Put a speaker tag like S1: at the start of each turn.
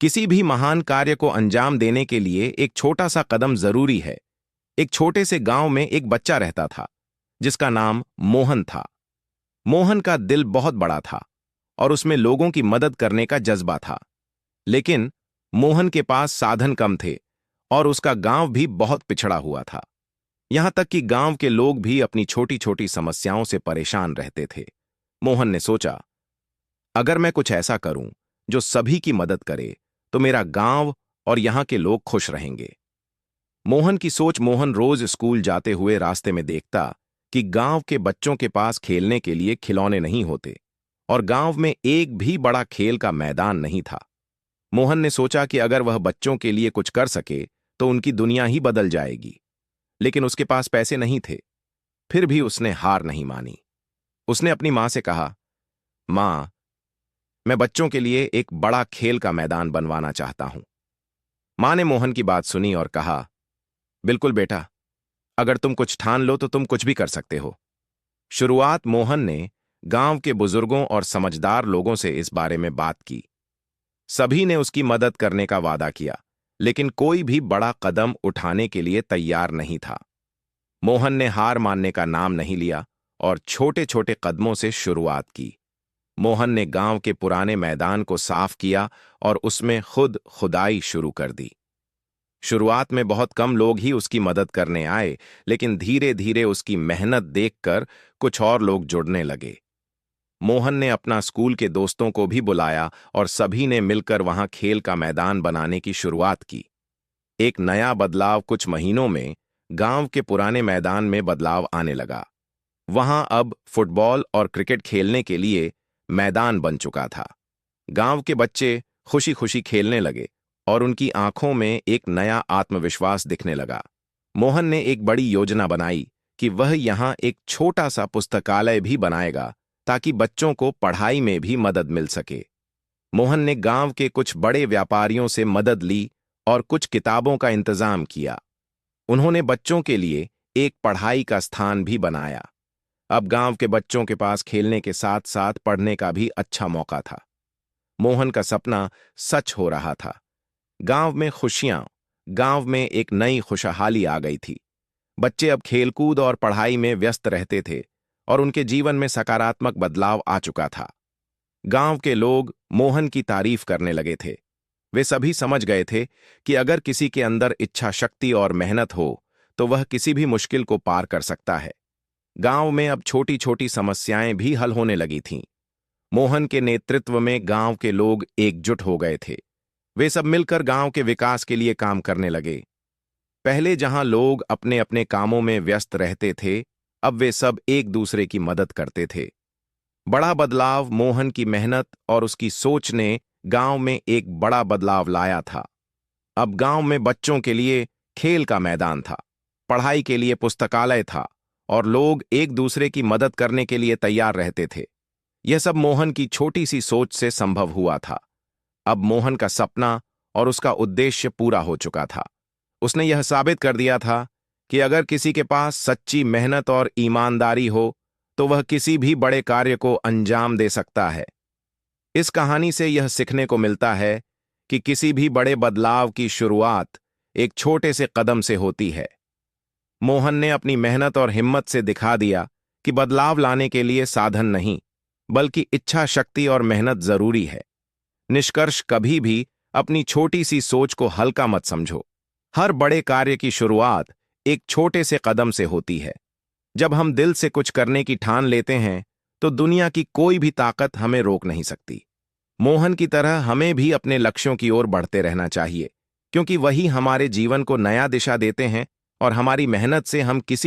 S1: किसी भी महान कार्य को अंजाम देने के लिए एक छोटा सा कदम जरूरी है। एक छोटे से गांव में एक बच्चा रहता था जिसका नाम मोहन था। मोहन का दिल बहुत बड़ा था और उसमें लोगों की मदद करने का जज्बा था। लेकिन मोहन के पास साधन कम थे और उसका गांव भी बहुत पिछड़ा हुआ था। यहां तक कि गांव के लोग भी अपनी छोटी छोटी समस्याओं से परेशान रहते थे। मोहन ने सोचा, अगर मैं कुछ ऐसा करूं जो सभी की मदद करे तो मेरा गांव और यहां के लोग खुश रहेंगे। मोहन की सोच मोहन रोज स्कूल जाते हुए रास्ते में देखता कि गांव के बच्चों के पास खेलने के लिए खिलौने नहीं होते और गांव में एक भी बड़ा खेल का मैदान नहीं था। मोहन ने सोचा कि अगर वह बच्चों के लिए कुछ कर सके तो उनकी दुनिया ही बदल जाएगी। लेकिन उसके पास पैसे नहीं थे। फिर भी उसने हार नहीं मानी। उसने अपनी मां से कहा, मां, मैं बच्चों के लिए एक बड़ा खेल का मैदान बनवाना चाहता हूं। मां ने मोहन की बात सुनी और कहा, बिल्कुल बेटा, अगर तुम कुछ ठान लो तो तुम कुछ भी कर सकते हो। शुरुआत मोहन ने गांव के बुजुर्गों और समझदार लोगों से इस बारे में बात की। सभी ने उसकी मदद करने का वादा किया, लेकिन कोई भी बड़ा कदम उठाने के लिए तैयार नहीं था। मोहन ने हार मानने का नाम नहीं लिया और छोटे छोटे कदमों से शुरुआत की। मोहन ने गांव के पुराने मैदान को साफ किया और उसमें खुद खुदाई शुरू कर दी। शुरुआत में बहुत कम लोग ही उसकी मदद करने आए, लेकिन धीरे धीरे उसकी मेहनत देखकर कुछ और लोग जुड़ने लगे। मोहन ने अपना स्कूल के दोस्तों को भी बुलाया और सभी ने मिलकर वहां खेल का मैदान बनाने की शुरुआत की। एक नया बदलाव कुछ महीनों में गांव के पुराने मैदान में बदलाव आने लगा। वहां अब फुटबॉल और क्रिकेट खेलने के लिए मैदान बन चुका था। गांव के बच्चे खुशी खुशी खेलने लगे और उनकी आंखों में एक नया आत्मविश्वास दिखने लगा। मोहन ने एक बड़ी योजना बनाई कि वह यहां एक छोटा सा पुस्तकालय भी बनाएगा ताकि बच्चों को पढ़ाई में भी मदद मिल सके। मोहन ने गांव के कुछ बड़े व्यापारियों से मदद ली और कुछ किताबों का इंतजाम किया। उन्होंने बच्चों के लिए एक पढ़ाई का स्थान भी बनाया। अब गांव के बच्चों के पास खेलने के साथ साथ पढ़ने का भी अच्छा मौका था। मोहन का सपना सच हो रहा था। गांव में एक नई खुशहाली आ गई थी। बच्चे अब खेलकूद और पढ़ाई में व्यस्त रहते थे और उनके जीवन में सकारात्मक बदलाव आ चुका था। गांव के लोग मोहन की तारीफ करने लगे थे। वे सभी समझ गए थे कि अगर किसी के अंदर इच्छा शक्ति और मेहनत हो तो वह किसी भी मुश्किल को पार कर सकता है। गांव में अब छोटी छोटी समस्याएं भी हल होने लगी थीं। मोहन के नेतृत्व में गांव के लोग एकजुट हो गए थे। वे सब मिलकर गांव के विकास के लिए काम करने लगे। पहले जहां लोग अपने अपने कामों में व्यस्त रहते थे, अब वे सब एक दूसरे की मदद करते थे। बड़ा बदलाव मोहन की मेहनत और उसकी सोच ने गांव में एक बड़ा बदलाव लाया था। अब गांव में बच्चों के लिए खेल का मैदान था, पढ़ाई के लिए पुस्तकालय था और लोग एक दूसरे की मदद करने के लिए तैयार रहते थे। यह सब मोहन की छोटी सी सोच से संभव हुआ था। अब मोहन का सपना और उसका उद्देश्य पूरा हो चुका था। उसने यह साबित कर दिया था कि अगर किसी के पास सच्ची मेहनत और ईमानदारी हो तो वह किसी भी बड़े कार्य को अंजाम दे सकता है। इस कहानी से यह सीखने को मिलता है कि किसी भी बड़े बदलाव की शुरुआत एक छोटे से कदम से होती है। मोहन ने अपनी मेहनत और हिम्मत से दिखा दिया कि बदलाव लाने के लिए साधन नहीं, बल्कि इच्छा शक्ति और मेहनत जरूरी है। निष्कर्ष, कभी भी अपनी छोटी सी सोच को हल्का मत समझो। हर बड़े कार्य की शुरुआत एक छोटे से कदम से होती है। जब हम दिल से कुछ करने की ठान लेते हैं तो दुनिया की कोई भी ताकत हमें रोक नहीं सकती। मोहन की तरह हमें भी अपने लक्ष्यों की ओर बढ़ते रहना चाहिए, क्योंकि वही हमारे जीवन को नया दिशा देते हैं और हमारी मेहनत से हम किसी